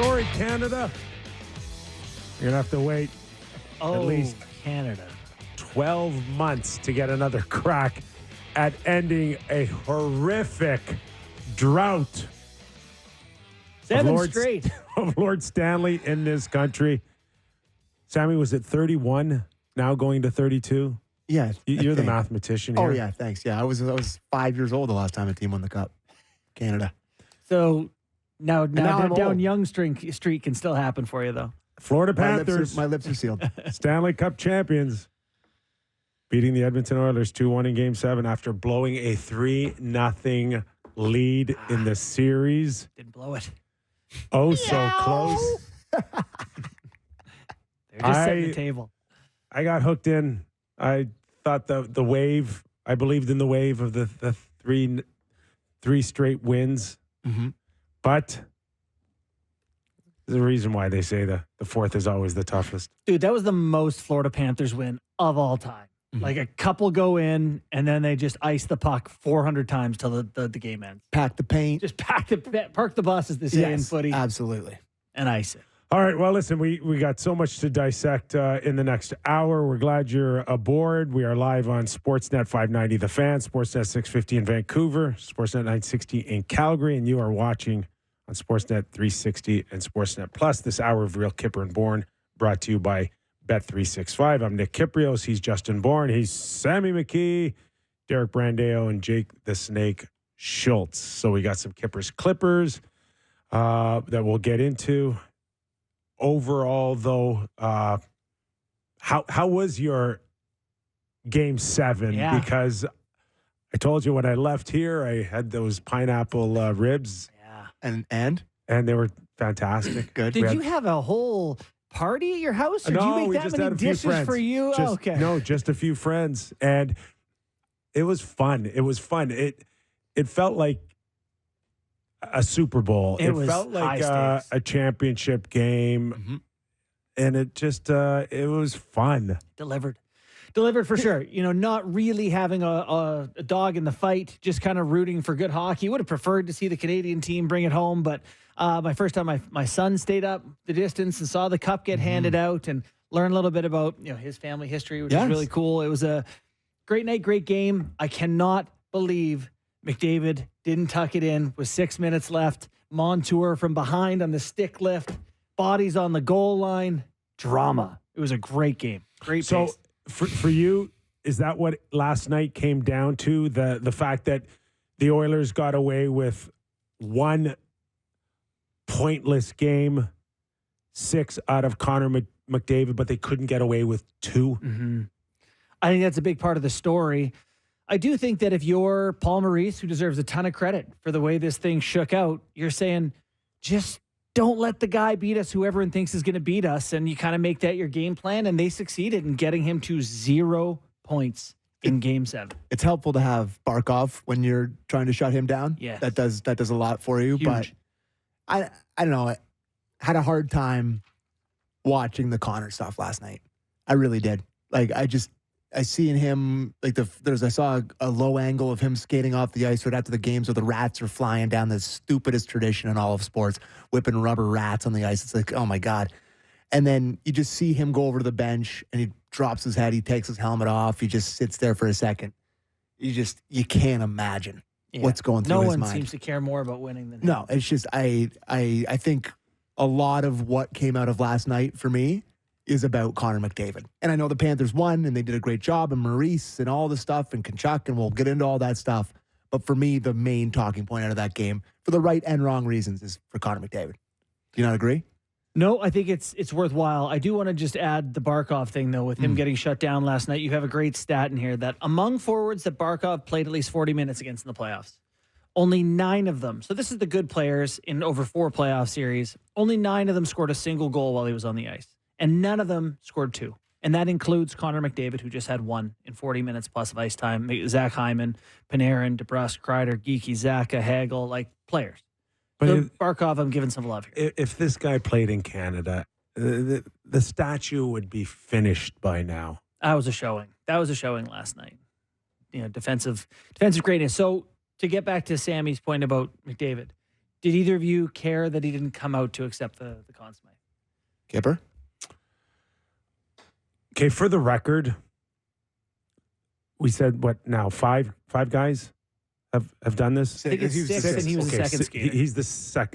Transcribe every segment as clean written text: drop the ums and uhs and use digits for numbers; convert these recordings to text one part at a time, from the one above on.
Sorry, Canada. You're going to have to wait at least Canada. 12 months to get another crack at ending a horrific drought. 7 straight. Of Lord Stanley in this country. Sammy, was it 31, now going to 32? Yeah. You're the mathematician here. Oh, yeah, thanks. Yeah, I was 5 years old the last time a team won the Cup. Canada. So now I'm down old. young streak can still happen for you, though. Florida Panthers. My lips are sealed. Stanley Cup champions. Beating the Edmonton Oilers 2-1 in Game 7 after blowing a 3-0 lead in the series. Didn't blow it. Oh, so close. They're just setting the table. I got hooked in. I thought the wave, I believed in the wave of the three straight wins. Mm-hmm. But there's a reason why they say the fourth is always the toughest. Dude, that was the most Florida Panthers win of all time. Mm-hmm. Like a couple go in, and then they just ice the puck 400 times till the game ends. Pack the paint. Just park the bus, as they say in footy, absolutely. and ice it. All right. Well, listen, we got so much to dissect in the next hour. We're glad you're aboard. We are live on Sportsnet 590 The Fan, Sportsnet 650 in Vancouver, Sportsnet 960 in Calgary, and you are watching on Sportsnet 360 and Sportsnet Plus. This hour of Real Kyper and Bourne brought to you by Bet365. I'm Nick Kypreos. He's Justin Bourne. He's Sammy McKee, Derek Brandeo, and Jake the Snake Schultz. So we got some Kypers Clippers that we'll get into. Overall, though, how was your Game 7? Yeah. Because I told you when I left here, I had those pineapple ribs. Yeah. And they were fantastic. good. Did you have a whole party at your house, or No, did you we make that just many had a few dishes friends. for you? Just, Okay. No, just a few friends. And it was fun. It felt like a Super Bowl. It was felt like high stakes. a championship game. Mm-hmm. And it just, it was fun. Delivered for sure. You know, not really having a dog in the fight, just kind of rooting for good hockey. Would have preferred to see the Canadian team bring it home, but my first time, my son stayed up the distance and saw the cup get handed out and learn a little bit about his family history, which is really cool. It was a great night, great game. I cannot believe McDavid didn't tuck it in with 6 minutes left. Montour from behind on the stick lift, bodies on the goal line, drama. It was a great game. Great pace. For you, is that what last night came down to? The fact that the Oilers got away with one pointless game, 6 out of Connor McDavid, but they couldn't get away with 2? Mm-hmm. I think that's a big part of the story. I do think that if you're Paul Maurice, who deserves a ton of credit for the way this thing shook out, you're saying, just don't let the guy beat us who everyone thinks is going to beat us. And you kind of make that your game plan. And they succeeded in getting him to 0 points in Game 7. It's helpful to have Barkov when you're trying to shut him down. Yes. That does a lot for you. Huge. But I don't know. I had a hard time watching the Connor stuff last night. I really did. Like, I see in him, like I saw a low angle of him skating off the ice right after the games where the rats are flying down, the stupidest tradition in all of sports, whipping rubber rats on the ice. It's like, oh my God. And then you just see him go over to the bench and he drops his head. He takes his helmet off. He just sits there for a second. You can't imagine what's going through his mind. No one seems to care more about winning than him. No, it's just, I think a lot of what came out of last night for me is about Connor McDavid. And I know the Panthers won and they did a great job, and Maurice and all the stuff and Kachuk, and we'll get into all that stuff. But for me, the main talking point out of that game, for the right and wrong reasons, is for Connor McDavid. Do you not agree? No, I think it's worthwhile. I do want to just add the Barkov thing, though, with him getting shut down last night. You have a great stat in here that among forwards that Barkov played at least 40 minutes against in the playoffs, only 9 of them, so this is the good players in over 4 playoff series, only 9 of them scored a single goal while he was on the ice. And none of them scored 2. And that includes Connor McDavid, who just had 1 in 40 minutes plus of ice time. Zach Hyman, Panarin, DeBrusk, Kreider, Geeky, Zaka, Hagel, like players. But so Barkov, I'm giving some love here. If this guy played in Canada, the statue would be finished by now. That was a showing. Last night. Defensive greatness. So to get back to Sammy's point about McDavid, Did either of you care that he didn't come out to accept the Conn Smythe? Kyper? Okay, for the record, we said what now? Five guys have done this. I think it's six, and he was the second skater.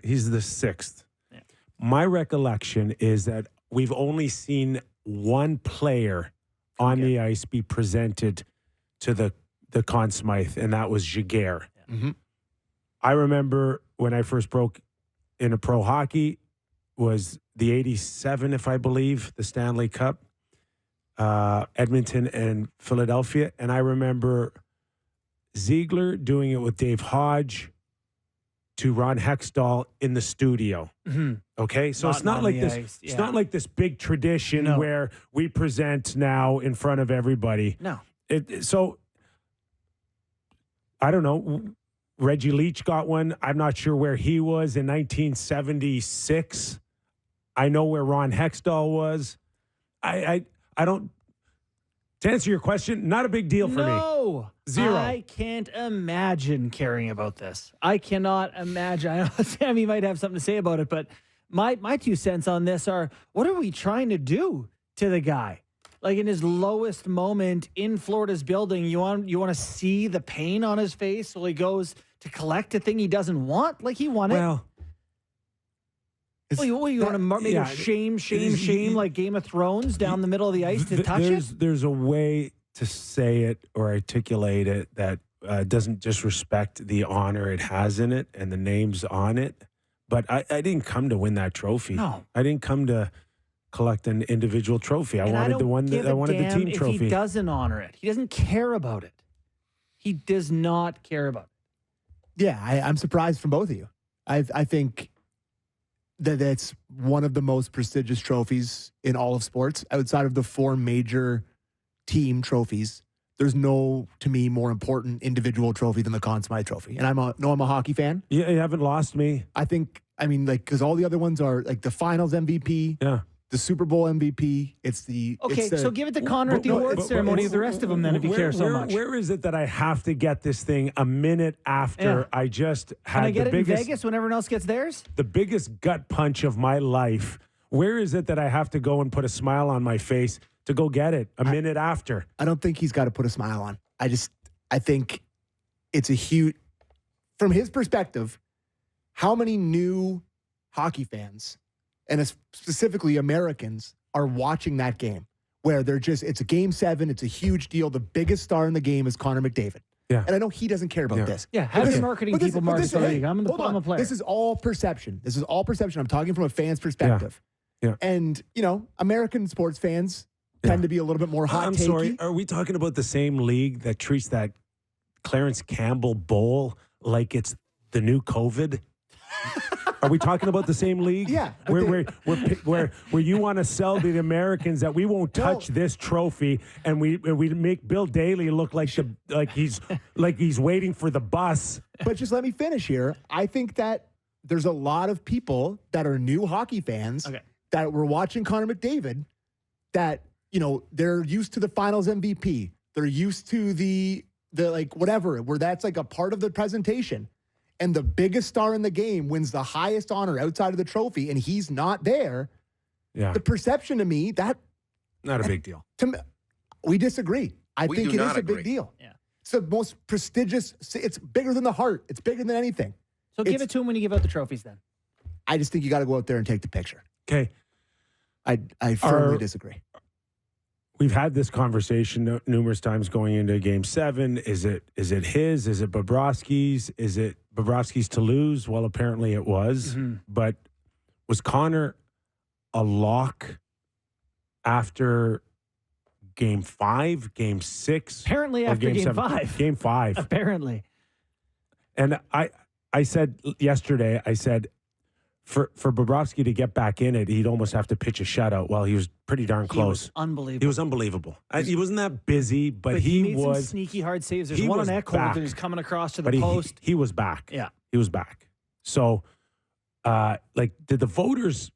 He's the sixth. Yeah. My recollection is that we've only seen one player on the ice be presented to the Conn Smythe, and that was Giguère. Yeah. Mm-hmm. I remember when I first broke into pro hockey was the 87, if I believe, the Stanley Cup, Edmonton and Philadelphia. And I remember Ziegler doing it with Dave Hodge to Ron Hextall in the studio. Mm-hmm. Okay, so it's not like this. Ice. It's not like this big tradition where we present now in front of everybody. No. So I don't know. Reggie Leach got one. I'm not sure where he was in 1976. I know where Ron Hextall was. I don't. To answer your question, not a big deal for me. No. Zero. I can't imagine caring about this. I cannot imagine. I know Sammy might have something to say about it, but my 2 cents on this are, what are we trying to do to the guy? Like in his lowest moment in Florida's building, you want to see the pain on his face while he goes to collect a thing he doesn't want? Like he won it. Well, you want to make him shame like Game of Thrones down the middle of the ice to touch it? There's a way to say it or articulate it that doesn't disrespect the honor it has in it and the names on it. But I didn't come to win that trophy. No. I didn't come to collect an individual trophy. I wanted the team trophy. If he doesn't honor it, he doesn't care about it. He does not care about it. Yeah, I'm surprised from both of you. I think that it's one of the most prestigious trophies in all of sports. Outside of the 4 major team trophies, there's no, to me, more important individual trophy than the Conn Smythe trophy. And I'm a hockey fan. Yeah, you haven't lost me. Because all the other ones are like the Finals MVP. Yeah. The Super Bowl MVP. So give it to Connor at the awards ceremony of the rest of them then if you care so much. Where is it that I have to get this thing a minute after I just had Can I get the it biggest, in Vegas when everyone else gets theirs? the biggest gut punch of my life? Where is it that I have to go and put a smile on my face to go get it a minute after? I don't think he's got to put a smile on. I think it's a huge, from his perspective, how many new hockey fans and specifically Americans are watching that game where it's a game 7. It's a huge deal. The biggest star in the game is Connor McDavid. Yeah. And I know he doesn't care about this. Yeah. How do marketing people market the league? I'm a player. This is all perception. I'm talking from a fan's perspective. Yeah. And, American sports fans tend to be a little bit more hot-takey. I'm sorry. Are we talking about the same league that treats that Clarence Campbell Bowl like it's the new COVID? Are we talking about the same league? Yeah. Where you want to sell to the Americans that we won't touch this trophy, and we make Bill Daly look like he's waiting for the bus. But just let me finish here. I think that there's a lot of people that are new hockey fans that were watching Connor McDavid that, they're used to the Finals MVP. They're used to the whatever, where that's like a part of the presentation. And the biggest star in the game wins the highest honor outside of the trophy, and he's not there. Yeah. The perception to me, not a big deal. To me, we disagree. I think it is a big deal. Yeah. It's the most prestigious. It's bigger than the Hart. It's bigger than anything. So give it to him when you give out the trophies then. I just think you got to go out there and take the picture. Okay. I firmly disagree. We've had this conversation numerous times going into Game 7. Is it his? Is it Bobrovsky's? Is it Bobrovsky's to lose? Well, apparently it was. Mm-hmm. But was Connor a lock after Game 5, Game 6? Apparently after Game 5. Game 5. Apparently. And I said yesterday, for Bobrovsky to get back in it, he'd almost have to pitch a shutout. Well, he was pretty darn close. Unbelievable. He was unbelievable. He wasn't that busy, but he he made was some sneaky hard saves. There's one on Eckholm that was coming across to the post. He was back. Yeah. He was back. So, did the voters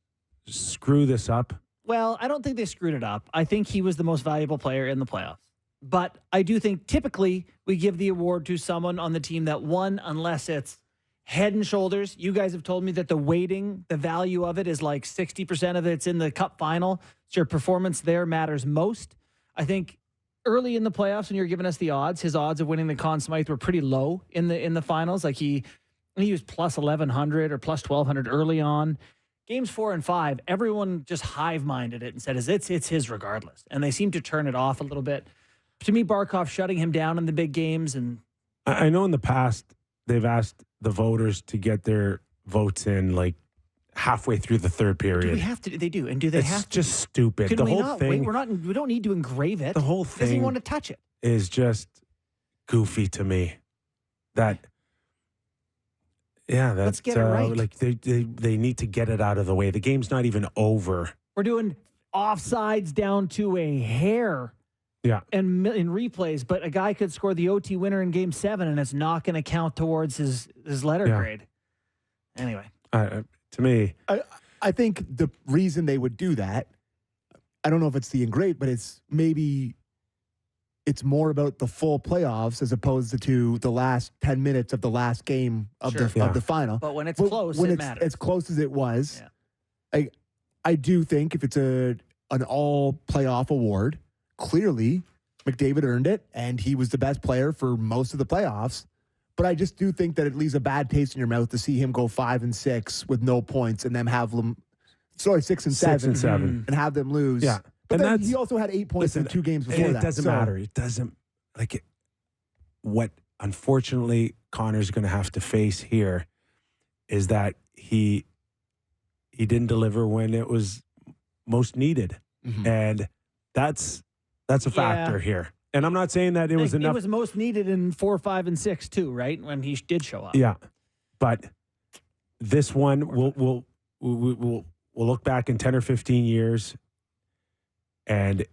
screw this up? Well, I don't think they screwed it up. I think he was the most valuable player in the playoffs. But I do think typically we give the award to someone on the team that won, unless it's, head and shoulders. You guys have told me that the weighting, the value of it is like 60% of it's in the Cup final. So your performance there matters most. I think early in the playoffs when you were giving us the odds, his odds of winning the Conn Smythe were pretty low in the finals. Like he was plus 1,100 or plus 1,200 early on. Games 4 and 5, everyone just hive-minded it and said, it's his regardless. And they seem to turn it off a little bit. To me, Barkov shutting him down in the big games. And I know in the past they've asked the voters to get their votes in like halfway through the third period. Do we have to? They do. And do they have to? It's just stupid. Could the we whole not? thing. We don't need to engrave it. The whole Doesn't even thing want to touch it. is just goofy to me. Let's get it right. Like they need to get it out of the way. The game's not even over. We're doing offsides down to a hair. Yeah. And in replays, but a guy could score the OT winner in Game 7, and it's not going to count towards his letter grade. Anyway, to me, I think the reason they would do that, I don't know if it's the engrave, but it's more about the full playoffs as opposed to the last 10 minutes of the last game of the final. But when it's close, it matters. As close as it was, I do think if it's an all playoff award, clearly McDavid earned it, and he was the best player for most of the playoffs. But I just do think that it leaves a bad taste in your mouth to see him go 5 and 6 with no points, and then have them, 6 and 7, and have them lose. Yeah. But and then he also had 8 points in 2 games before that. It doesn't matter. It doesn't what unfortunately Connor's going to have to face here is that he didn't deliver when it was most needed, and that's a factor here. And I'm not saying that it was enough. It was most needed in 4, 5, and 6 too, right? When he did show up. Yeah, but this one we'll look back in 10 or 15 years, and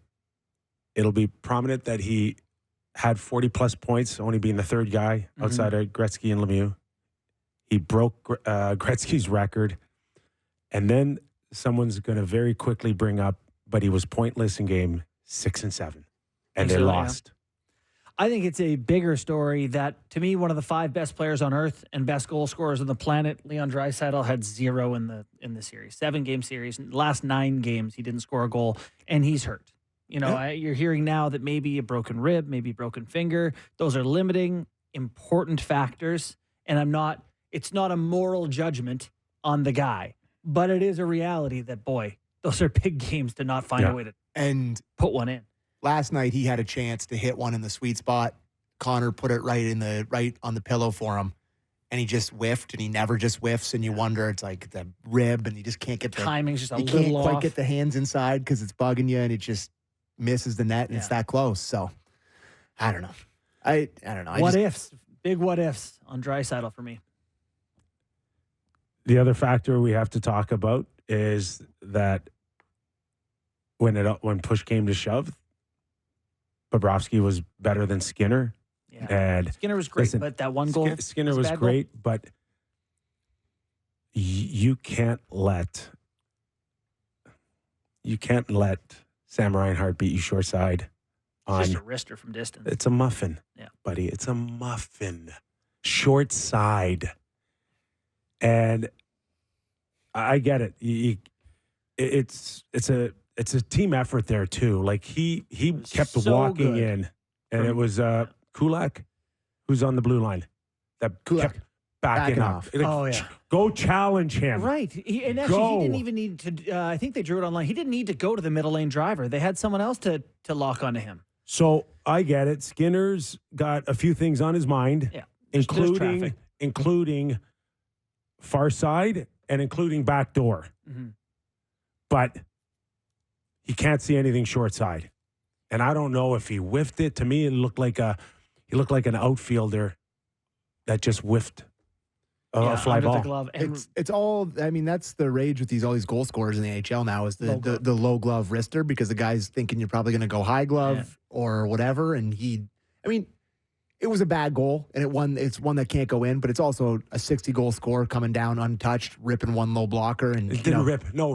it'll be prominent that he had 40-plus points, only being the third guy outside of Gretzky and Lemieux. He broke Gretzky's record, and then someone's going to very quickly bring up, but he was pointless in game 6 and 7, and they lost. I think it's a bigger story that, to me, one of the 5 best players on earth and best goal scorers on the planet, Leon Draisaitl, had 0 in the series, 7-game series. In the last 9 games, he didn't score a goal, and he's hurt. You're hearing now that maybe a broken rib, maybe a broken finger. Those are limiting, important factors, and it's not a moral judgment on the guy, but it is a reality that, boy, those are big games to not find a way to put one in. Last night, he had a chance to hit one in the sweet spot. Connor put it right on the pillow for him, and he just whiffed, and he never just whiffs, and you wonder, it's like the rib, and you just can't get the timing's just a you little can't off. quite get the hands inside because it's bugging you, and it just misses the net, and it's that close. So, I don't know. I don't know. What ifs? Big what ifs on Draisaitl for me. The other factor we have to talk about is that when push came to shove, Bobrovsky was better than Skinner. Yeah. And Skinner was great, but that one goal. Skinner was great, but you can't let Sam Reinhart beat you short side. It's just a wrister from distance. It's a muffin, buddy. It's a muffin. Short side. And I get it. It's a team effort there too. Like he kept walking in, and it was Kulak who's on the blue line that kept backing up. Like, go challenge him. Right. He didn't even need to. I think they drew it online. He didn't need to go to the middle lane driver. They had someone else to lock onto him. So I get it. Skinner's got a few things on his mind, including far side and including back door. But he can't see anything short side. And I don't know if he whiffed it. To me, he looked like an outfielder that just whiffed a fly ball. The glove. It's all. I mean, that's the rage with all these goal scorers in the NHL now is the low glove wrister, because the guy's thinking you're probably going to go high glove or whatever, and it was a bad goal, and it's one that can't go in, but it's also a 60-goal score coming down untouched, ripping one low blocker, and it didn't rip. No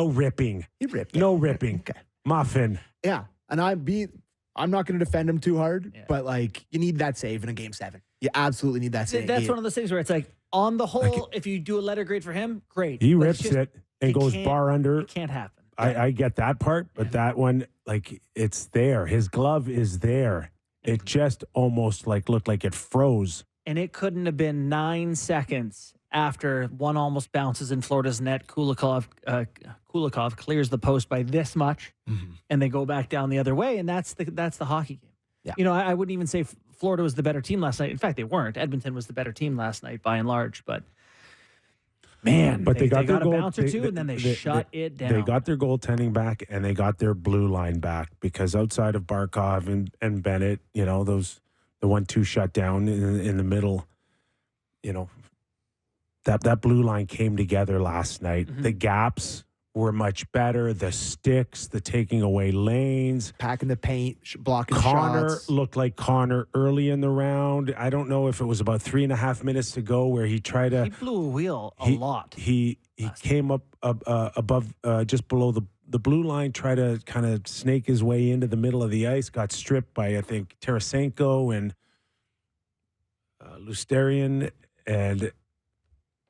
ripping. He ripped. No ripping. Okay. Muffin. Yeah, and I'm not going to defend him too hard, but you need that save in a game 7. You absolutely need that save. That's one of those things where it's like, On the whole, if you do a letter grade for him, great. He But rips it's just- it and goes bar under. It can't happen. I get that part, but that one, like, it's there. His glove is there. It just almost looked like it froze. And it couldn't have been 9 seconds after one almost bounces in Florida's net. Kulikov clears the post by this much, and they go back down the other way, and that's the hockey game. Yeah. You know, I wouldn't even say Florida was the better team last night. In fact, they weren't. Edmonton was the better team last night by and large, but man, But they got their a goal, bounce or two, and then they shut it down. They got their goaltending back, and they got their blue line back, because outside of Barkov and Bennett, you know, the 1-2 shutdown in the middle, you know, that blue line came together last night. The gaps were much better. The sticks, the taking away lanes. Packing the paint, blocking Connor shots. looked like Connor early in the round. I don't know if it was about 3.5 minutes to go where he tried to. He blew a wheel a lot. He came up above, just below the blue line, tried to kind of snake his way into the middle of the ice, got stripped by, I think, Tarasenko and Lusterian, and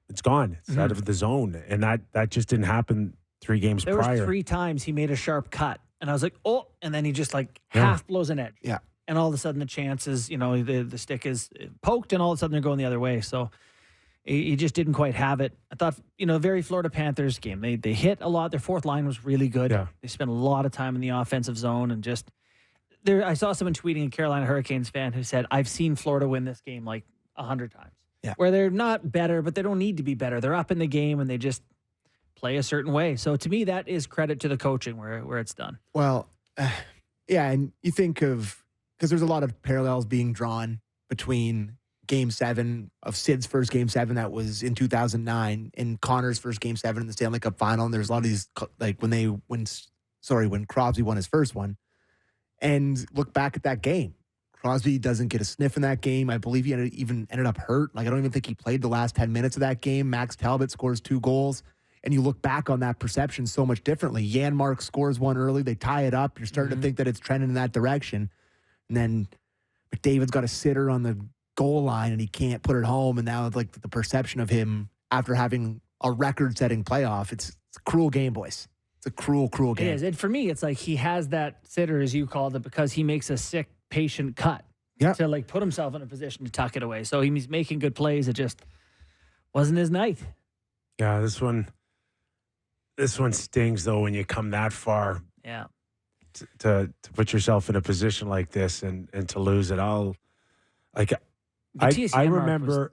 it's gone. It's out of the zone. And that just didn't happen 3 games There prior. was 3 times he made a sharp cut, and I was like, oh, and then he just half blows an edge. Yeah. And all of a sudden the chances, you know, the stick is poked, and all of a sudden they're going the other way. So he just didn't quite have it. I thought, you know, very Florida Panthers game. They hit a lot. Their fourth line was really good. Yeah. They spent a lot of time in the offensive zone, and just there. I saw someone tweeting, a Carolina Hurricanes fan, who said, I've seen Florida win this game like 100 times. Yeah. Where they're not better, but they don't need to be better. They're up in the game, and they just play a certain way. So to me, that is credit to the coaching where it's done. Well, yeah, and you think of, because there's a lot of parallels being drawn between Game 7 of Sid's first Game 7 that was in 2009 and Connor's first Game 7 in the Stanley Cup final. And there's a lot of these, like when Crosby won his first one, and look back at that game. Crosby doesn't get a sniff in that game. I believe he ended up hurt. Like, I don't even think he played the last 10 minutes of that game. Max Talbot scores 2 goals. And you look back on that perception so much differently. Ullmark scores one early. They tie it up. You're starting to think that it's trending in that direction. And then McDavid's got a sitter on the goal line, and he can't put it home. And now, like, the perception of him after having a record-setting playoff, it's a cruel game, boys. It's a cruel, cruel game. It is. And for me, it's like he has that sitter, as you called it, because he makes a sick, patient cut to like put himself in a position to tuck it away. So he's making good plays. It just wasn't his night. Yeah, this one stings, though, when you come that far. Yeah. To put yourself in a position like this and to lose it. I remember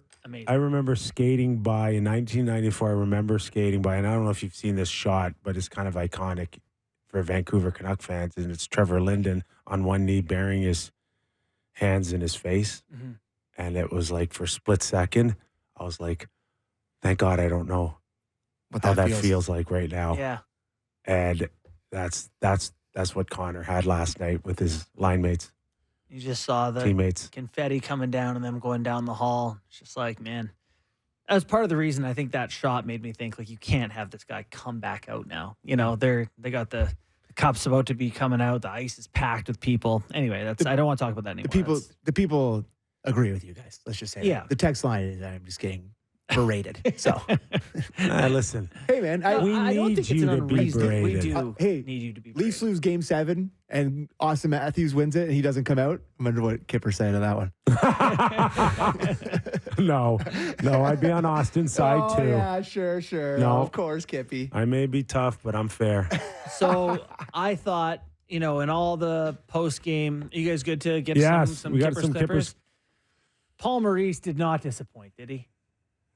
skating by in 1994. I remember skating by, and I don't know if you've seen this shot, but it's kind of iconic for Vancouver Canuck fans, and it's Trevor Linden on one knee, burying his hands in his face, and it was like for a split second, I was like, "Thank God I don't know how that feels like right now." Yeah, and that's what Connor had last night with his line mates. You just saw the teammates confetti coming down and them going down the hall. It's just like, man, that was part of the reason I think that shot made me think, like, you can't have this guy come back out now. You know, they got the cup's about to be coming out. The ice is packed with people. Anyway, I don't want to talk about that anymore. The people agree with you guys. Let's just say that. The text line is, I'm just getting berated. So listen, hey man, I don't think it's an unreasonable. We do hey, need you to be. Leafs lose Game 7 and Austin Matthews wins it and he doesn't come out. I wonder what Kyper said to that one. No, I'd be on Austin's side too. Yeah, sure. No, of course, Kippy. I may be tough, but I'm fair. So I thought, in all the post game, you guys good to get some we got Kyper's some Clippers? Paul Maurice did not disappoint, did he?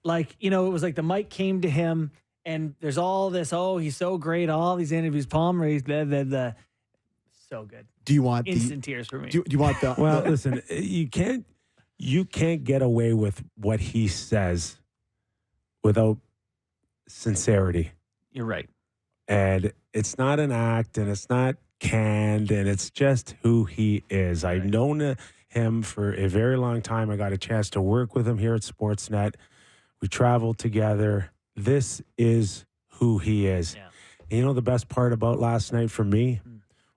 Like, it was like the mic came to him, and there's all this, he's so great, all these interviews, Paul Maurice, blah, blah, blah. So good. Do you want instant tears for me? Do you want the? Well, listen, you can't get away with what he says without sincerity. You're right. And it's not an act, and it's not canned, and it's just who he is. Right. I've known him for a very long time. I got a chance to work with him here at Sportsnet. We traveled together. This is who he is. Yeah. And the best part about last night for me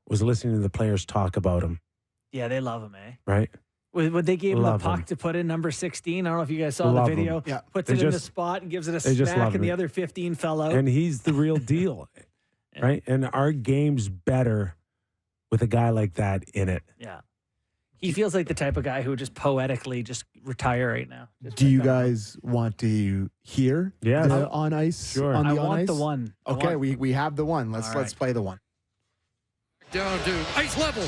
was listening to the players talk about him. Yeah, they love him, eh? Right? When they gave him the Love puck him. to put in number 16, I don't know if you guys saw Love the him. video. Yeah. Puts They it in the just- spot and gives it a they just smack, love and the him. other 15 fell out. And he's the real deal, right? And our game's better with a guy like that in it. Yeah. He feels like the type of guy who would just poetically just retire right now. Just Do you right now. guys want to hear Yeah. the on ice? Sure. On I the on want ice? the one. I Okay, want- we have the one. Let's All right. play the one. Down to ice level.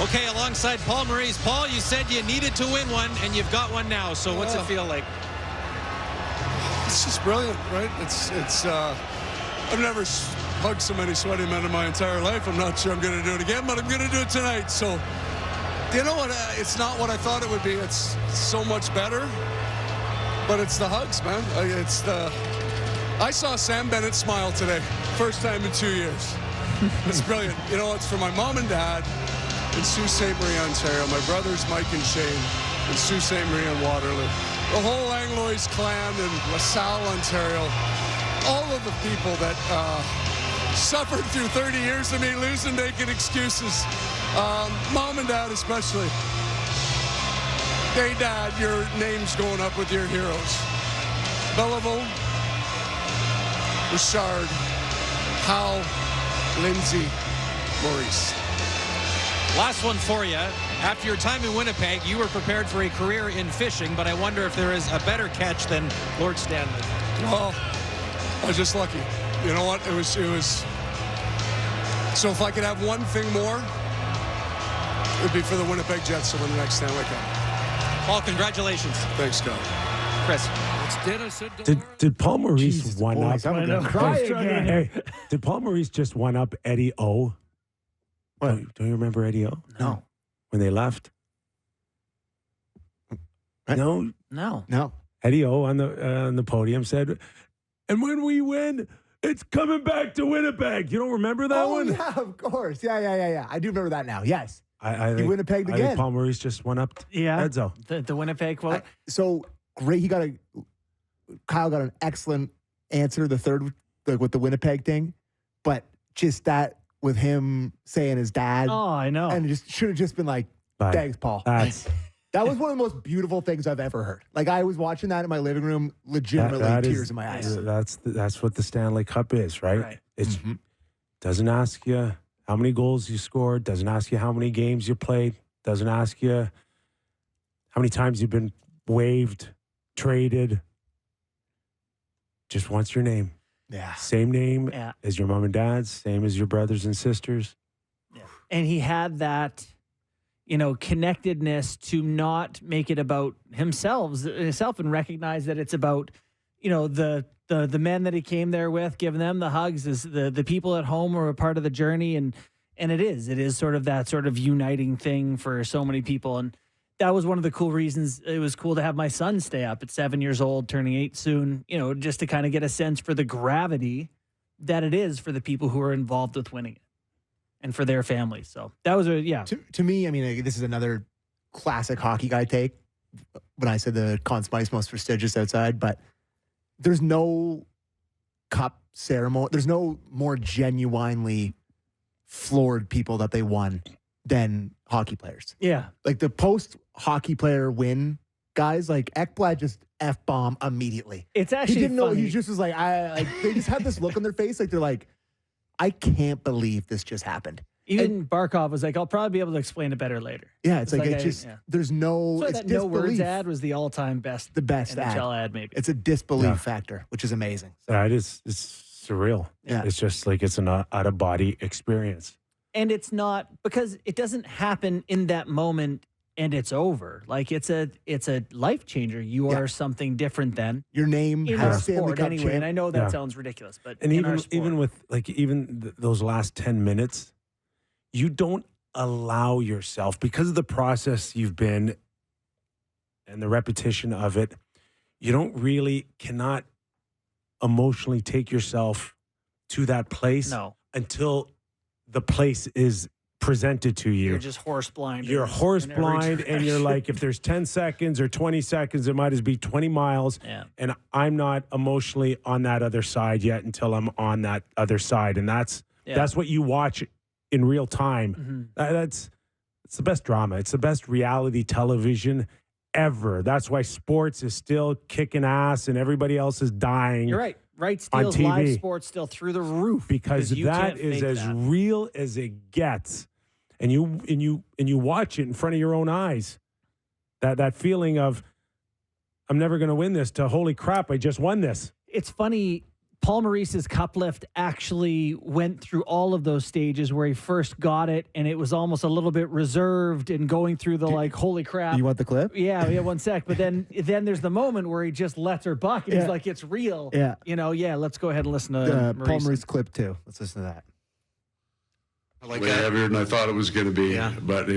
Okay, alongside Paul Maurice. Paul, you said you needed to win one, and you've got one now. So what's it feel like? It's just brilliant, right? It's I've never hugged so many sweaty men in my entire life. I'm not sure I'm going to do it again, but I'm going to do it tonight. So, you know what? It's not what I thought it would be. It's so much better, but it's the hugs, man. I saw Sam Bennett smile today. First time in 2 years. It's brilliant. You know, it's for my mom and dad in Sault Ste. Marie, Ontario. My brothers, Mike and Shane, in Sault Ste. Marie and Waterloo. The whole Anglois clan in LaSalle, Ontario. All of the people that suffered through 30 years of me losing, making excuses. Mom and dad especially. Hey, Dad, your name's going up with your heroes. Belleville, Richard, Howe, Lindsay, Maurice. Last one for you. After your time in Winnipeg, you were prepared for a career in fishing, but I wonder if there is a better catch than Lord Stanley. Well, I was just lucky. You know what? It was. So if I could have one thing more, it would be for the Winnipeg Jets to win the next Stanley Cup. Paul, congratulations. Thanks, God. Chris. It's Dennis and Did Paul Maurice Jesus, one boys, up? I'm gonna cry again. Hey, did Paul Maurice just one up Eddie O? What? Don't you remember Eddie O? No. When they left? Right. No, No. Eddie O on the podium said, "And when we win, it's coming back to Winnipeg." You don't remember that one? Yeah, of course. Yeah. I do remember that now. Yes. I He think, Winnipegged I again. think Paul Maurice just went up Yeah. Edzo. The Winnipeg quote. So great. Kyle got an excellent answer, the third, like with the Winnipeg thing, but just that with him saying his dad, Oh, I know. and it just should have just been like, Bye. thanks, Paul. That's That was one of the most beautiful things I've ever heard. Like I was watching that in my living room, legitimately that is- tears in my eyes. that's what the Stanley Cup is, right? Right. It's Mhm. doesn't ask you how many goals you scored, doesn't ask you how many games you played, doesn't ask you how many times you've been waived, traded. Just wants your name. Yeah. Same name Yeah. as your mom and dad's, same as your brothers and sisters. And he had that, connectedness to not make it about himself and recognize that it's about, the men that he came there with, giving them the hugs, is the people at home are a part of the journey. And it is sort of that sort of uniting thing for so many people. And that was one of the cool reasons it was cool to have my son stay up at 7 years old, turning 8 soon, just to kind of get a sense for the gravity that it is for the people who are involved with winning it and for their families. So that was To me, I mean, this is another classic hockey guy take when I said the Conn Smythe's most prestigious outside, but there's no cup ceremony. There's no more genuinely floored people that they won than hockey players. Yeah. Like the post hockey player win guys, like Ekblad just F-bomb immediately. It's He actually didn't know. funny. He just was like, they just had this look on their face. Like they're like, I can't believe this just happened. Even Barkov was like, I'll probably be able to explain it better later. Yeah. It's like, like it's a- just, yeah. there's no, So it's that no words disbelief. ad was the all-time best The best NHL ad. ad maybe. It's a disbelief Yeah. factor, which is amazing. It's surreal. Yeah. It's just like it's an out-of-body experience. And it's not because it doesn't happen in that moment and it's over. Like it's a life changer. You Yeah. are something different then Your name in our has Stanley sport Cup anyway. champ. And I know that Yeah. sounds ridiculous, but And in our sport, even with like those last 10 minutes, you don't allow yourself, because of the process you've been and the repetition of it, you cannot emotionally take yourself to that place no, until the place is presented to you. you're just horse blind. You're horse in every blind, and you're direction. like, if there's 10 seconds or 20 seconds, it might as be 20 miles. Yeah. And I'm not emotionally on that other side yet until I'm on that other side. And that's what you watch in real time. Mhm. That's It's the best drama. It's the best reality television ever. That's why sports is still kicking ass and everybody else is dying. You're right. Right, steals live sports still through the roof because that is as real as it gets, and you watch it in front of your own eyes. That feeling of I'm never going to win this to holy crap, I just won this. It's funny. Paul Maurice's cup lift actually went through all of those stages where he first got it, and it was almost a little bit reserved and going through the holy crap. You want the clip? Yeah, 1 sec. But then there's the moment where he just lets her buck, and he's like, it's real. Yeah. Let's go ahead and listen to Paul Maurice clip too. Let's listen to that. Way heavier than I thought it was going to be, but I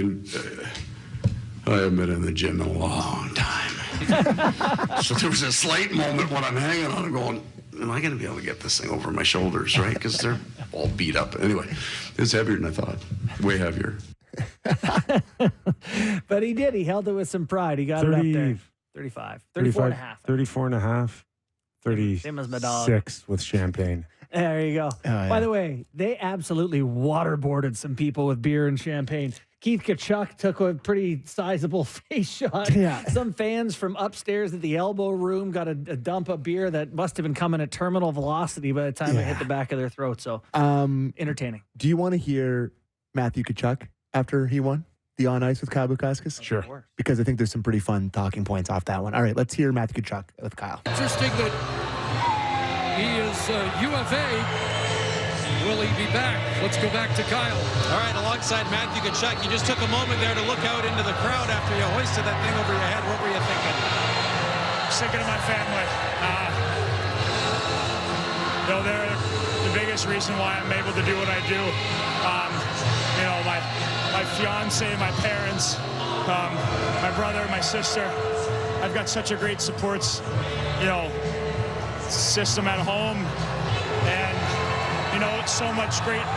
haven't been in the gym in a long time. So there was a slight moment when I'm hanging on and going, am I going to be able to get this thing over my shoulders, right? Because they're all beat up. Anyway, it's heavier than I thought. Way heavier. But he did. He held it with some pride. He got it up there. 35. 34 and a half. 34 and a half. 36 with champagne. There you go. Oh, yeah. By the way, they absolutely waterboarded some people with beer and champagne. Keith Tkachuk took a pretty sizable face shot. Yeah. Some fans from upstairs at the elbow room got a dump of beer that must have been coming at terminal velocity by the time it hit the back of their throat. So entertaining. Do you want to hear Matthew Tkachuk after he won the on ice with Kyle Bukauskas? Sure. Because I think there's some pretty fun talking points off that one. All right, let's hear Matthew Tkachuk with Kyle. Interesting that he is UFA. Will he be back? Let's go back to Kyle. All right, alongside Matthew Tkachuk, you just took a moment there to look out into the crowd after you hoisted that thing over your head. What were you thinking? Just thinking of my family. They're the biggest reason why I'm able to do what I do. My fiance, my parents, my brother, my sister. I've got such a great supports, system at home, and so much great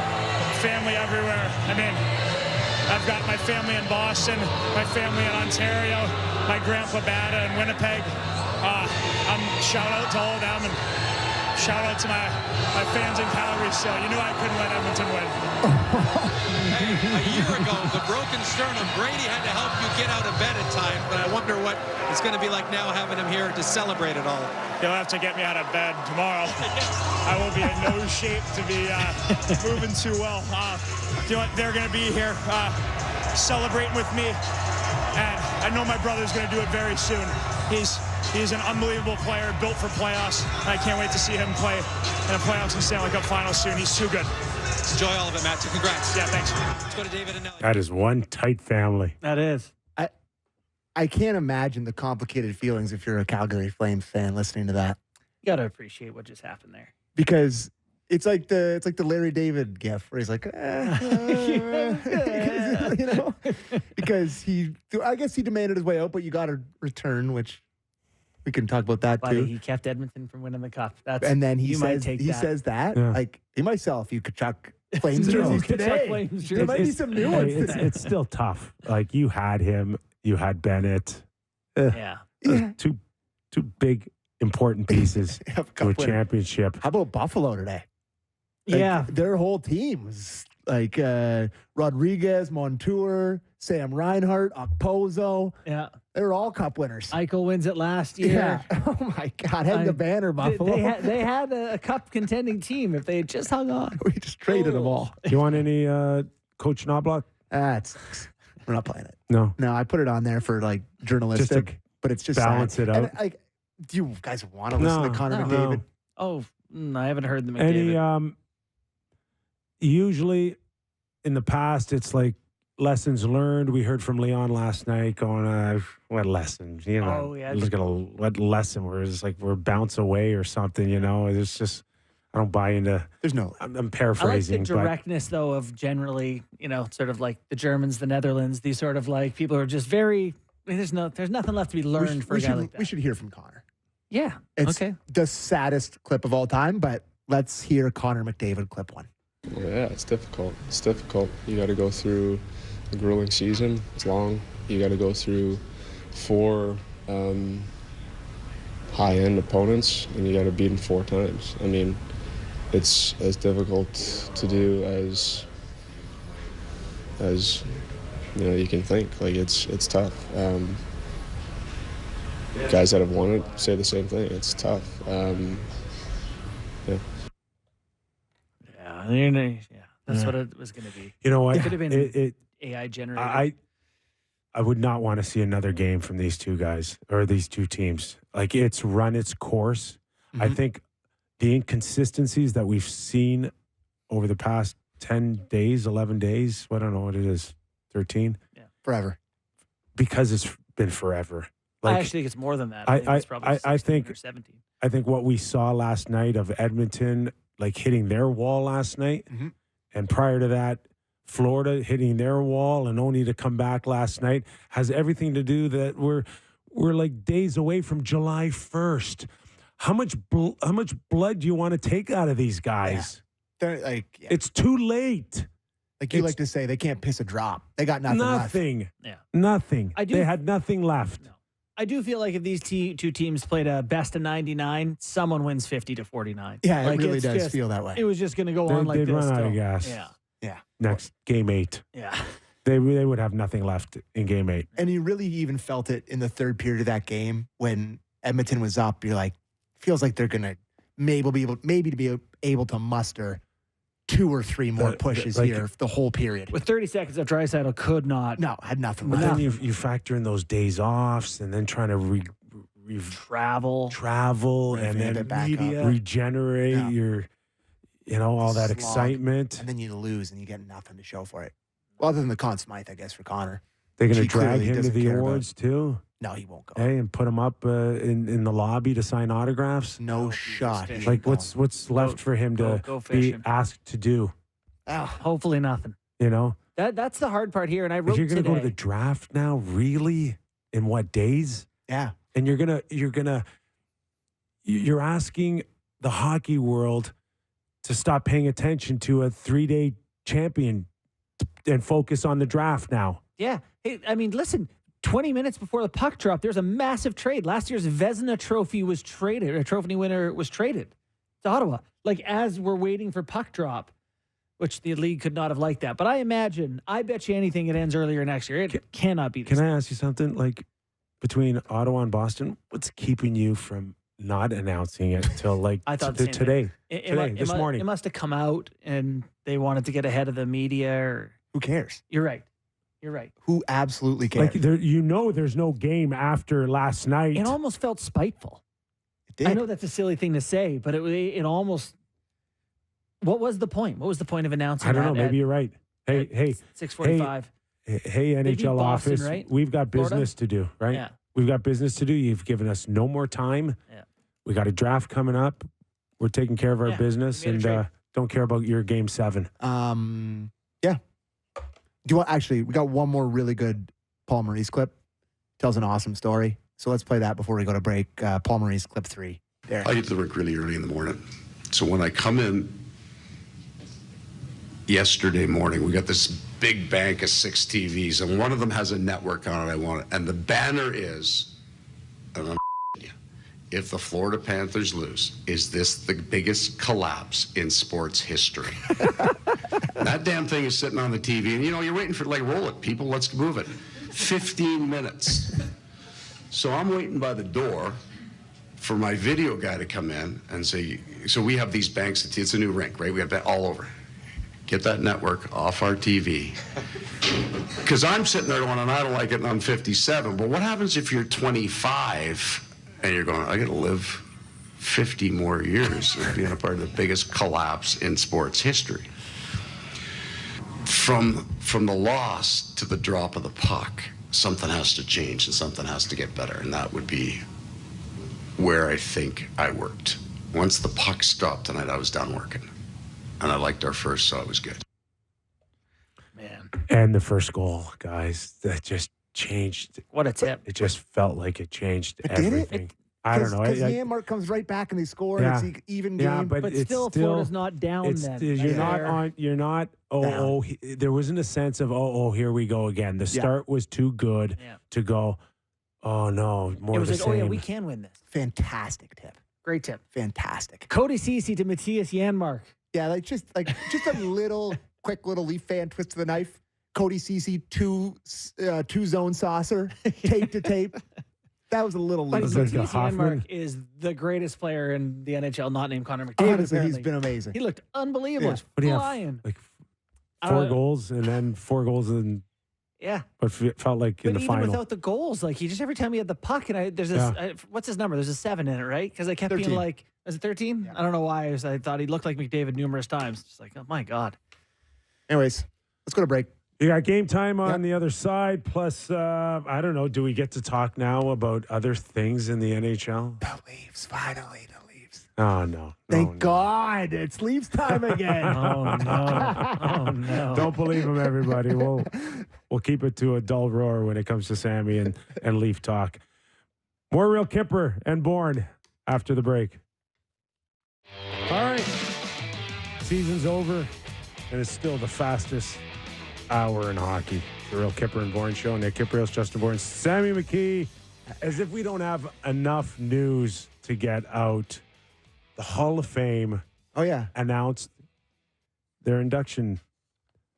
family everywhere. I mean, I've got my family in Boston, my family in Ontario, my grandpa Bada in Winnipeg. Shout out to all of them, and shout out to my fans in Calgary still. You knew I couldn't let Edmonton win. Hey, a year ago, the broken sternum, Brady had to help you get out of bed at times, but I wonder what it's going to be like now having him here to celebrate it all. You'll have to get me out of bed tomorrow. I will be in no shape to be moving too well. They're going to be here celebrating with me, and I know my brother's going to do it very soon. He's an unbelievable player, built for playoffs, and I can't wait to see him play in the playoffs and Stanley Cup Finals soon. He's too good. Enjoy all of it, Matt. So congrats. Yeah, thanks. Let's go to David and Nelly. That is one tight family. That is. I can't imagine the complicated feelings if you're a Calgary Flames fan listening to that. You got to appreciate what just happened there. Because it's like the Larry David gif where he's like, because I guess he demanded his way out, but you got to return, which we can talk about that too. He kept Edmonton from winning the cup. And then he says that. Yeah. Like he might sell a few Tkachuk Flames jerseys today. There might be some new ones. It's still tough. Like you had him, you had Bennett. Yeah. Two big important pieces to a championship. How about Buffalo today? Yeah. Their whole team was like Rodriguez, Montour, Sam Reinhart, Okposo. Yeah. They were all cup winners. Eichel wins it last year. Yeah. Oh, my God. Hang the banner, Buffalo. They had a cup contending team if they had just hung on. We just traded them all. Do you want any Coach Knobloch? It sucks. We're not playing it. No, I put it on there for like journalistic, but it's just balance sad. it out. And, do you guys want to listen to Connor McDavid? Oh, I haven't heard the McDavid. Usually in the past, it's like lessons learned. We heard from Leon last night going, what lessons? Look at what lesson where it's like we're bounce away or something, It's just, I don't buy into. There's no. I'm paraphrasing. I like the directness, though, of generally, sort of like the Germans, the Netherlands, these sort of like people are just very. There's nothing left to be learned for a guy like that. We should hear from Connor. Yeah. It's okay. The saddest clip of all time, but let's hear Connor McDavid clip one. Well, yeah, it's difficult. You got to go through a grueling season. It's long. You got to go through 4 high-end opponents, and you got to beat them 4 times. I mean, it's as difficult to do as you can think. Like, it's tough. Guys that have won it say the same thing. It's tough. That's what it was going to be. You know what? It could have been AI generated. I would not want to see another game from these two guys or these two teams. Like, it's run its course. I think the inconsistencies that we've seen over the past 10 days, 11 days, I don't know what it is, 13? Yeah. Forever. Because it's been forever. Like, I actually think it's more than that. I think it's probably 16 or 17. I think what we saw last night of Edmonton, like, hitting their wall last night, and prior to that, Florida hitting their wall and only to come back last night, has everything to do that we're like days away from July 1st. How much blood do you want to take out of these guys? They're like, It's too late. like you like to say, they can't piss a drop. They got nothing left. Yeah. Nothing. I do- They had nothing left. No. I do feel like if these two teams played a best of 99, someone wins 50-49. Yeah, Like, it really it's does just- feel that way. It was just going to go on like They'd this. run out of till- gas. Yeah. Next game 8. Yeah. They would have nothing left in game 8. And you really even felt it in the third period of that game when Edmonton was up. You're like, feels like they're going to maybe be able to muster 2 or 3 more pushes here the whole period. With 30 seconds of Draisaitl could not. No, had nothing But left. then you factor in those days offs and then trying to Travel. and Revamp then it back media. up. regenerate your, all that Slog. excitement. And then you lose and you get nothing to show for it. Well, other than the Conn Smythe, I guess, for Connor. They're going to She drag clearly him to doesn't the care about awards too. No, he won't go. Hey, and put him up in the lobby to sign autographs. No shot. fishing. He Like, ain't going. what's left for him to go be fishing. asked to do? Hopefully nothing. That's the hard part here. And I wrote If you're going to today. go to the draft now, really, in what days? Yeah. And you're asking the hockey world to stop paying attention to a 3-day champion and focus on the draft now. Yeah. Hey, I mean, listen, 20 minutes before the puck drop, there's a massive trade. Last year's Vezina trophy was traded, a trophy winner was traded to Ottawa. Like, as we're waiting for puck drop, which the league could not have liked that. But I bet you anything it ends earlier next year. It cannot be this. Can I ask you something? Like, between Ottawa and Boston, what's keeping you from not announcing it till like I thought the same today? thing. This morning. It must have come out and they wanted to get ahead of the media. Or, Who cares? you're right. Who absolutely cares? Like, there's no game after last night. It almost felt spiteful. It did. I know that's a silly thing to say, but it almost. What was the point? What was the point of announcing? I don't know. that Maybe you're right. Hey, 6:45. Hey, They beat NHL Boston, office, right? we've got Florida? business to do, right? Yeah. We've got business to do. You've given us no more time. Yeah. We got a draft coming up. We're taking care of our Yeah, business we made a and trade. don't care about your game 7. Yeah. Do you want, actually, we got one more really good Paul Maurice clip. Tells an awesome story. So let's play that before we go to break. Paul Maurice clip 3. There. I get to the rink really early in the morning. So when I come in yesterday morning, we got this big bank of 6 TVs, and one of them has a network on it I want it. And the banner is, and I'm you, if the Florida Panthers lose, is this the biggest collapse in sports history? That damn thing is sitting on the TV, and you're waiting for, like, roll it, people, let's move it. 15 minutes. So I'm waiting by the door for my video guy to come in and say, so we have these banks, it's a new rink, right? We have that all over. Get that network off our TV. Because I'm sitting there going, and I don't like it, and I'm 57. But what happens if you're 25 and you're going, I got to live 50 more years of being a part of the biggest collapse in sports history? From the loss to the drop of the puck, something has to change and something has to get better. And that would be where I think I worked. Once the pucks dropped tonight, I was done working. And I liked our first, so it was good. Man, And the first goal, guys, that just changed. what a tip. It just felt like it changed But did it? everything. I don't know. Because Ullmark comes right back and they score. Yeah. And it's even game. Yeah, but But it's still, Florida's not down then. You're not They're- on. You're not. There wasn't a sense of here we go again. The Yeah. start was too good Yeah. to go. Oh no, more It of was the like, same. we can win this. Fantastic tip. Great tip. Fantastic. Cody Ceci to Matthias Janmark. Yeah, just a little quick little Leaf fan twist of the knife. Cody Ceci two zone saucer, tape to tape. That was a little But loose. like a Matisse Hoffman. Ullmark is the greatest player in the NHL, not named Connor McDavid. Honestly, he's apparently. been amazing. He looked unbelievable. Yeah. He's What do you have? flying. Like I 4 don't- goals and then 4 goals in Yeah. what felt like in But the even final. without the goals, like he just every time he had the puck, and there's this. What's his number? There's a 7 in it, right? Because I kept 13. being like, is it 13? Yeah. I don't know why. I thought he looked like McDavid numerous times. Just like, oh my god. Anyways, let's go to break. You got game time on the other side. Plus, I don't know. Do we get to talk now about other things in the NHL? The Leafs, finally, the Leafs. Oh, no. Thank God. It's Leafs time again. Oh no. Oh no. Don't believe him, everybody. We'll keep it to a dull roar when it comes to Sammy and Leaf talk. More Real Kyper and Bourne after the break. All right. Season's over, and it's still the fastest hour in hockey. The Real Kyper and Bourne show. Nick Kypreos, Justin Bourne, Sammy McKee. As if we don't have enough news to get out, the Hall of Fame Oh yeah. announced their induction.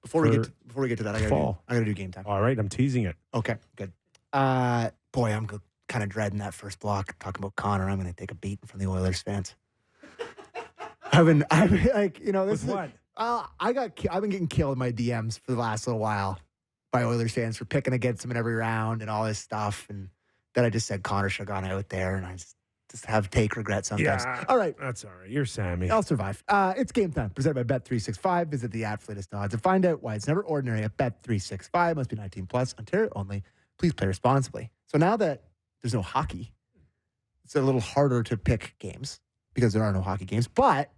Before we For get to that, I fall. gotta do game time. All right, I'm teasing it. Okay, good. Boy, I'm kind of dreading that first block. Talking about Connor, I'm gonna take a beat from the Oilers fans. I've been like, this With what? I've been getting killed in my DMs for the last little while by Oilers fans for picking against them in every round and all this stuff. And then I just said Connor should have gone out there, and I just have take regret sometimes. Yeah. All right. That's all right. You're Sammy. I'll survive. It's game time. Presented by Bet365. Visit the app for latest odds and find out why it's never ordinary at Bet365. Must be 19 plus. Ontario only. Please play responsibly. So now that there's no hockey, it's a little harder to pick games because there are no hockey games. But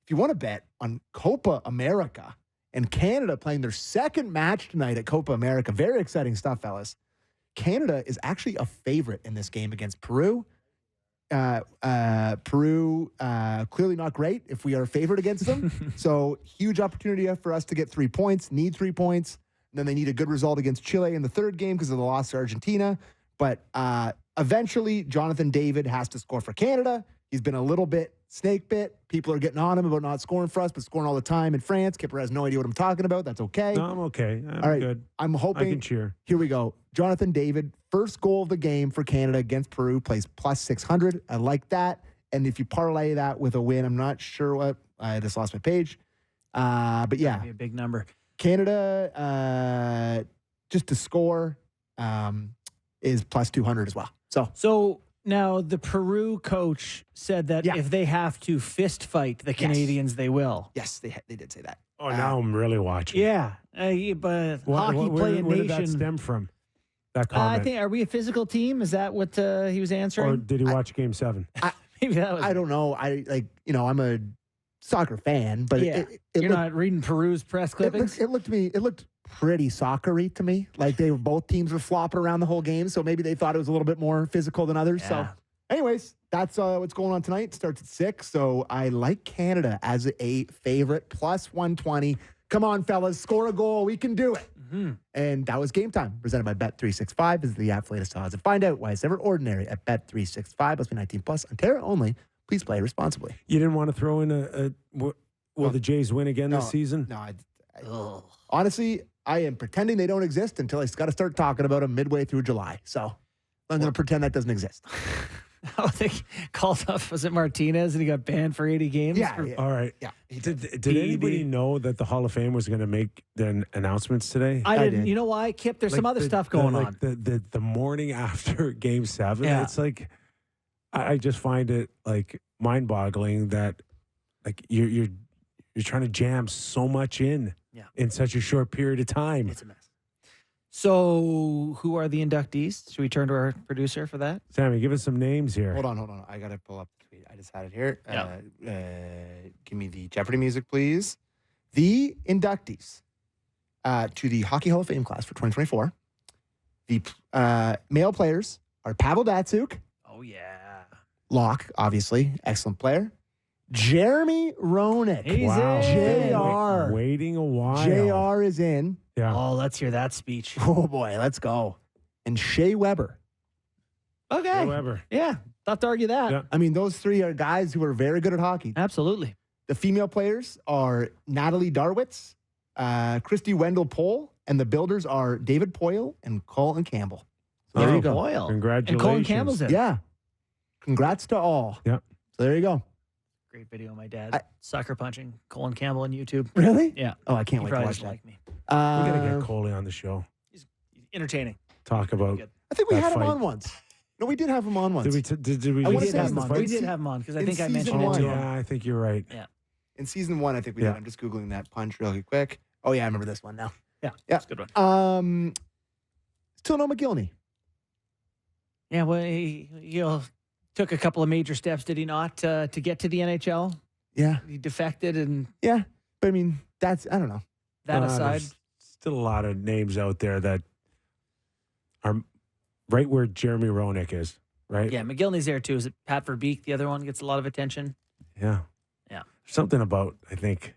if you want to bet on Copa America and Canada playing their second match tonight at Copa America, very exciting stuff, fellas. Canada is actually a favorite in this game against Peru. Peru, clearly not great if we are favored against them. So huge opportunity for us to get 3 points, need 3 points. And then they need a good result against Chile in the third game because of the loss to Argentina. But eventually, Jonathan David has to score for Canada. He's been a little bit snake bit. People are getting on him about not scoring for us, but scoring all the time in France. Kipper has no idea what I'm talking about. That's okay. No, I'm okay. I'm All right. good. I'm hoping. I can cheer. Here we go. Jonathan David, first goal of the game for Canada against Peru, plays plus 600. I like that. And if you parlay that with a win, I'm not sure what. I just lost my page. But yeah, That'd be a big number. Canada, just to score, is plus 200 as well. So now the Peru coach said that Yeah. if they have to fist fight the Canadians, they will. Yes, they did say that. Oh, now I'm really watching. Yeah, but hockey playing where did nation. that stem from? That I comment. think, are we a physical team? Is that what he was answering? Or did he watch Game 7? Maybe that was. I don't know. I'm a soccer fan, but Yeah. it You're looked, not reading Peru's press clippings. it looked pretty soccery to me. Like both teams were flopping around the whole game, so maybe they thought it was a little bit more physical than others. So, Yeah. anyways, that's what's going on tonight. It starts at 6, so I like Canada as a favorite, plus 120. Come on, fellas, score a goal. We can do it. Mm-hmm. And that was game time, presented by Bet365. Visit the app for latest odds and find out why it's never ordinary at Bet365. Must be 19 plus. Ontario only. Please play responsibly. You didn't want to throw in will the Jays win again this season? No, honestly, I am pretending they don't exist until I got to start talking about them midway through July. So I'm going to pretend that doesn't exist. I think called up, was it Martinez, and he got banned for 80 games? Yeah, for- yeah. All right. Yeah. Did anybody know that the Hall of Fame was going to make the announcements today? I didn't. did. You know why, Kip? There's some Like other the- stuff the- going like on. The morning after Game 7, Yeah. it's like I just find it like mind-boggling that like you're trying to jam so much in such a short period of time. It's a mess. So, who are the inductees? Should we turn to our producer for that? Sammy, give us some names here. Hold on. I got to pull up the tweet. I just had it here. Yeah. Give me the Jeopardy music, please. The inductees to the Hockey Hall of Fame class for 2024. The male players are Pavel Datsyuk, Oh, yeah. Locke, obviously, excellent player. Jeremy Roenick. He's Wow. in. JR. Waiting a while. JR is in. Yeah. Oh, let's hear that speech. Oh, boy, let's go. And Shea Weber. Okay. Whoever. Yeah. Tough to argue that. Yeah. I mean, those three are guys who are very good at hockey. Absolutely. The female players are Natalie Darwitz, Christy Wendell-Pole, And the builders are David Poyle and Colin Campbell. So there you go. Boyle. Congratulations. And Colin Campbell's in. Yeah. Congrats to all. Yep. So there you go. Great video of my dad sucker punching Colin Campbell on YouTube. Really? Yeah. Oh, I can't He wait to probably watch doesn't that. like me. We got to Uh, get Coley on the show. He's entertaining. Talk about. Good. I think we that had him fight. on once. No, we did have him on once. Did we I We wanna just did say have in him the on. fight We did scene- have him on because I in think I mentioned season it one. to him. Yeah, I think you're right. Yeah. In season 1, I think we did. Yeah. I'm just Googling that punch really quick. Oh, yeah, I remember this one now. Yeah. Yeah. It's a good one. Still no McGillney. Yeah, well, he took a couple of major steps, did he not, to get to the NHL? Yeah. He defected, and Yeah. But I mean, I don't know. that aside, There's still a lot of names out there that are right where Jeremy Roenick is, right? yeah, McGillney's there too. Is it Pat Verbeek? The other one gets a lot of attention. Yeah. Yeah. Something about, I think,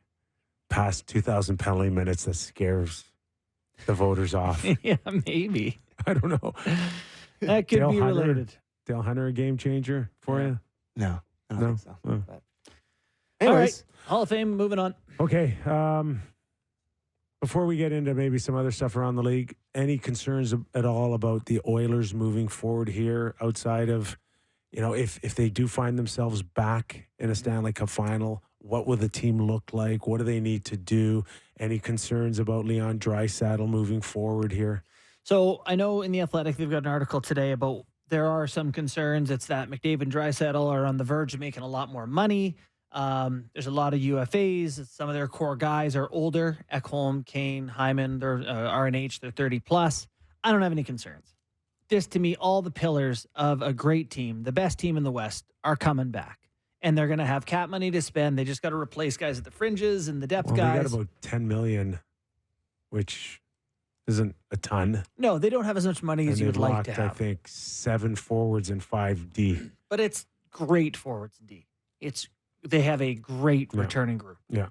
past 2,000 penalty minutes that scares the voters off. Yeah, maybe. I don't know. That could Dale be Hunter? related. Dale Hunter, a game changer for you? No. I don't No? think so. Oh. But All anyways, right. Hall of Fame, moving on. Okay. Before we get into maybe some other stuff around the league, any concerns at all about the Oilers moving forward here outside of, if they do find themselves back in a Stanley Cup final, what will the team look like? What do they need to do? Any concerns about Leon Draisaitl moving forward here? So I know in The Athletic, they've got an article today about there are some concerns. It's that McDavid and Draisaitl are on the verge of making a lot more money. There's a lot of UFAs. Some of their core guys are older. Ekholm, Kane, Hyman, they're RNH, they're 30 plus. I don't have any concerns. This, to me, all the pillars of a great team, the best team in the West, are coming back. And they're going to have cap money to spend. They just got to replace guys at the fringes and the depth Well, guys. they got about $10 million, which isn't a ton. No, they don't have as much money And as you would they've like locked, to have. I think, 7 forwards and 5 D. But it's great forwards and D. They have a great Yeah. returning group. Yeah.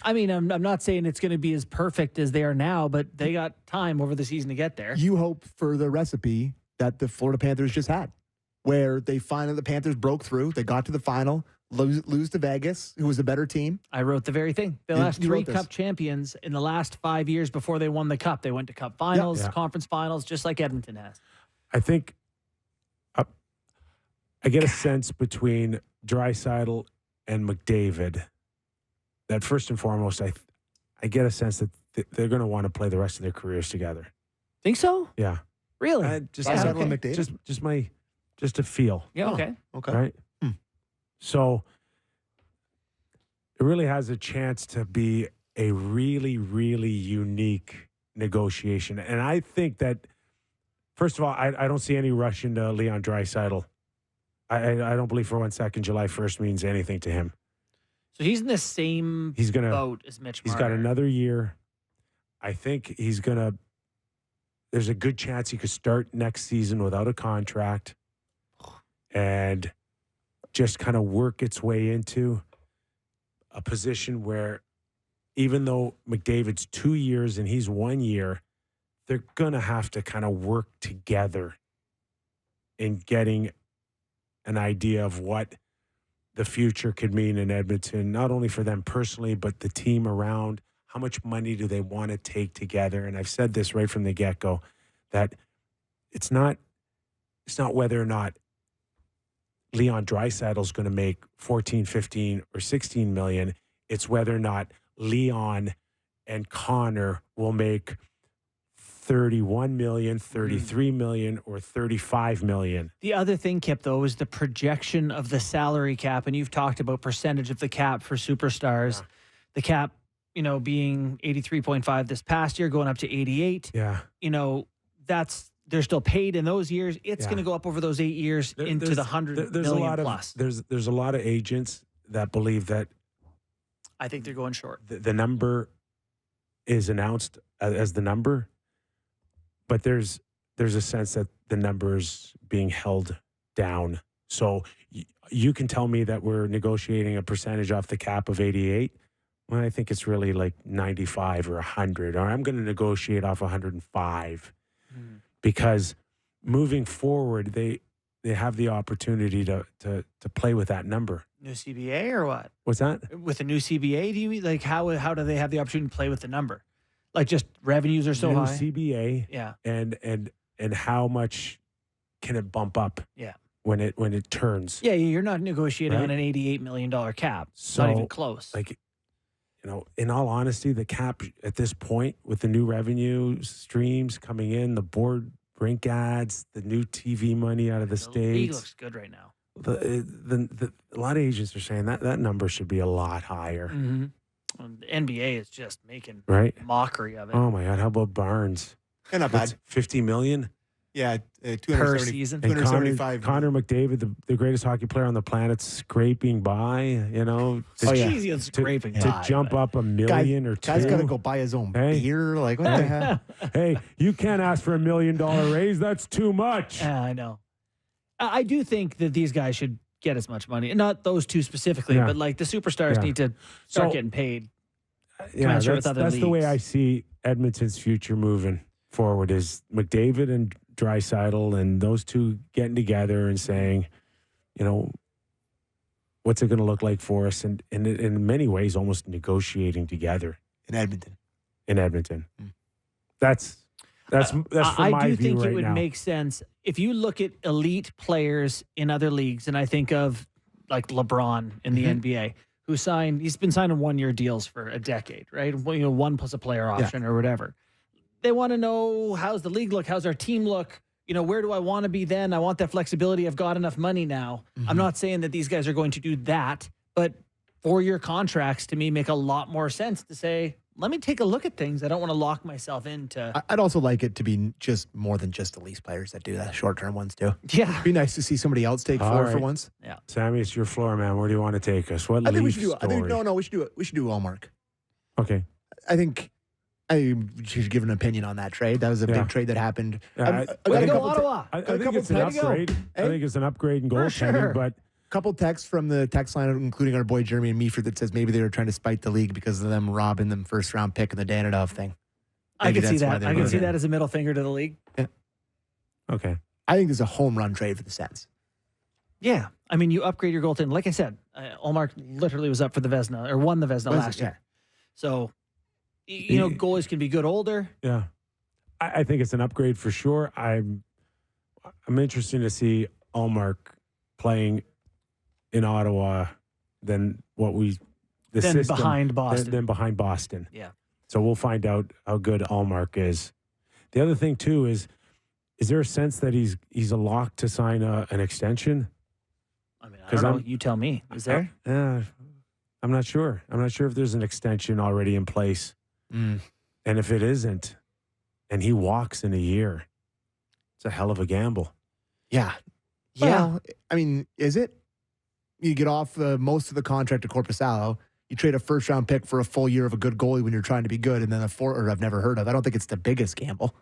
I mean, I'm not saying it's going to be as perfect as they are now, but they got time over the season to get there. you hope for the recipe that the Florida Panthers just had, where they finally, the Panthers broke through. They got to the final, lose to Vegas, who was a better team. I wrote the very thing. The You- last you three wrote this. Cup champions in the last 5 years before they won the Cup, they went to Cup finals, Yeah. conference finals, just like Edmonton has. I think I get a sense between Draisaitl and McDavid that first and foremost, I get a sense that they're going to want to play the rest of their careers together. Think so? Yeah. Really? Just Draisaitl and McDavid? just a feel, Yeah, Oh. okay. Okay. right? Hmm. So it really has a chance to be a really, really unique negotiation. And I think that, first of all, I don't see any rush into Leon Draisaitl. I don't believe for 1 second July 1st means anything to him. So he's in the same He's gonna boat as Mitch he's Marner. got another year. I think there's a good chance he could start next season without a contract and just kind of work its way into a position where even though McDavid's 2 years and he's 1 year, they're going to have to kind of work together in getting an idea of what the future could mean in Edmonton, not only for them personally, but the team around. How much money do they want to take together? And I've said this right from the get-go, that it's not whether or not Leon Draisaitl is going to make 14, 15, or 16 million. It's whether or not Leon and Connor will make 31 million, 33 million, or 35 million. The other thing, Kip, though, is the projection of the salary cap. And you've talked about percentage of the cap for superstars. Yeah. The cap, being 83.5 this past year, going up to 88. Yeah. They're still paid in those years. It's Yeah. going to go up over those 8 years into the 100 there's million a lot plus. There's a lot of agents that believe that I think they're going short. the number is announced as the number, but there's a sense that the number is being held down. So you can tell me that we're negotiating a percentage off the cap of 88. Well, I think it's really like 95 or 100, or I'm going to negotiate off 105 because moving forward, they have the opportunity to play with that number. New CBA or what? What's that? With a new CBA, do you mean? Like, how do they have the opportunity to play with the number? Like just revenues are so new high. CBA. Yeah. And how much can it bump up? Yeah. When it turns. Yeah, you're not negotiating Right? on an $88 million cap. So, Not even close. Like, in all honesty, the cap at this point with the new revenue streams coming in, the board rink ads, the new TV money out of the league States. looks good right now. A lot of agents are saying that number should be a lot higher. Mm-hmm. Well, the NBA is just making Right? mockery of it Oh my God! How about Barnes? Yeah, not bad. $50 million. Yeah, per 270 season. And 275. Connor McDavid, the greatest hockey player on the planet, scraping by. To, Easy and scraping to by, jump but- up a million or two. Guy's got to go buy his own Hey. beer. Like, what the hell? Hey, you can't ask for $1 million raise. That's too much. Yeah, I know. I do think that these guys should get as much money. Not those two specifically, Yeah. but like the superstars Yeah. need to start So- getting paid. Yeah, commensurate with other that's the way leagues. I see Edmonton's future moving forward is McDavid and Draisaitl and those two getting together and saying, what's it going to look like for us? And in many ways, almost negotiating together In Edmonton. in Edmonton. That's from I my do view think right it would now. make sense if you look at elite players in other leagues, and I think of like LeBron in the NBA, who he's been signing 1-year deals for a decade, right? One plus a player option or whatever. They want to know, how's the league look? How's our team look? Where do I want to be then? I want that flexibility. I've got enough money now. I'm not saying that these guys are going to do that, but 4-year contracts to me make a lot more sense to say, let me take a look at things. I don't want to lock myself into. I'd also like it to be just more than just the lease players that do that, short-term ones too. Yeah. It'd be nice to see somebody else take All 4 for right. once. Yeah. Sammy, it's your floor, man. Where do you want to take us? What I think we Leaf should do. story? We should do it. We should do Ullmark. Okay. I think I should give an opinion on that trade. That was a Yeah. big trade that happened. Yeah, I Way got to a go, couple Ottawa. I a think couple it's an texts. upgrade. I Hey? think it's an upgrade in For goaltending, sure. but Couple texts from the text line, including our boy Jeremy and Meaford, that says maybe they were trying to spite the league because of them robbing them first-round pick in the Danadov thing. I Maybe can see that's why that. they I can wrote see it. that as a middle finger to the league. okay. I think this is a home run trade for the Sens. Yeah. I mean, you upgrade your goaltending. Like I said, Ullmark literally was up for the Vezina or won the Vezina last year. So, goalies can be good older. Yeah. I think it's an upgrade for sure. I'm interested to see Ullmark playing in Ottawa than Then system behind Boston. than behind Boston. Yeah. So we'll find out how good Ullmark is. The other thing too is there a sense that he's a lock to sign an extension? I mean, I 'Cause don't know. I'm- You tell me. Is there? I'm not sure. I'm not sure if there's an extension already in place. Mm. And if it isn't, and he walks in a year, it's a hell of a gamble. Yeah. Yeah. Well, I mean, is it? You get off most of the contract to Korpisalo. You trade a first-round pick for a full year of a good goalie when you're trying to be good, and then I've never heard of. I don't think it's the biggest gamble.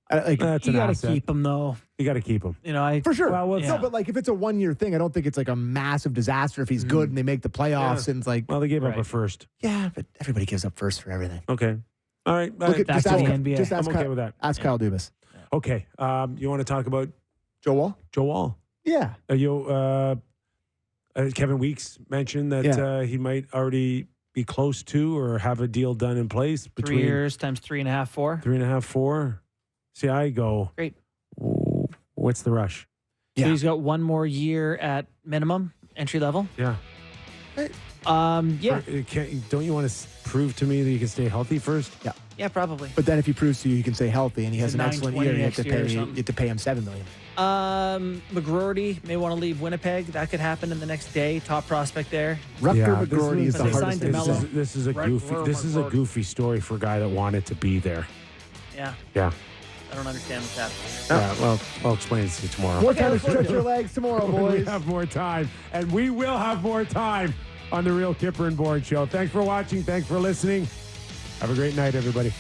That's You an got to asset. keep him, though. You got to keep him. For sure. Well, No, but like if it's a 1-year thing, I don't think it's like a massive disaster if he's good and they make the playoffs and it's like, Well, they gave up Right. a first. yeah, but everybody gives up first for everything. Okay. All right. Look at Back just to ask, the NBA. just I'm ask okay Kyle, with that. ask Kyle Dubas. Okay. You want to talk about Joe Wall? Joe Wall? Yeah. Kevin Weeks mentioned that he might already be close to or have a deal done in place 3 between years times 3.5, 4. 3.5, 4. See, I go, Great. what's the rush? So Yeah. he's got 1 more year at minimum entry level. Yeah. Yeah. Don't you want to prove to me that you can stay healthy first? Yeah, probably. But then if he proves to you he can stay healthy and he has It's an a excellent 920 year, you have next year or you something. have to pay him $7 million. McGroarty may want to leave Winnipeg. That could happen in the next day. Top prospect there. Rutger McGroarty is But the they hardest signed thing to DeMello. say. This is a Right, goofy. Rutger This is a McGroarty. goofy story for a guy that wanted to be there. Yeah. Yeah. I don't understand what's happening. Yeah. Well, I'll explain it to you tomorrow. More time to stretch your legs tomorrow, When we boys. have more time, and we will have more time on the Real Kyper and Bourne Show. Thanks for watching. Thanks for listening. Have a great night, everybody.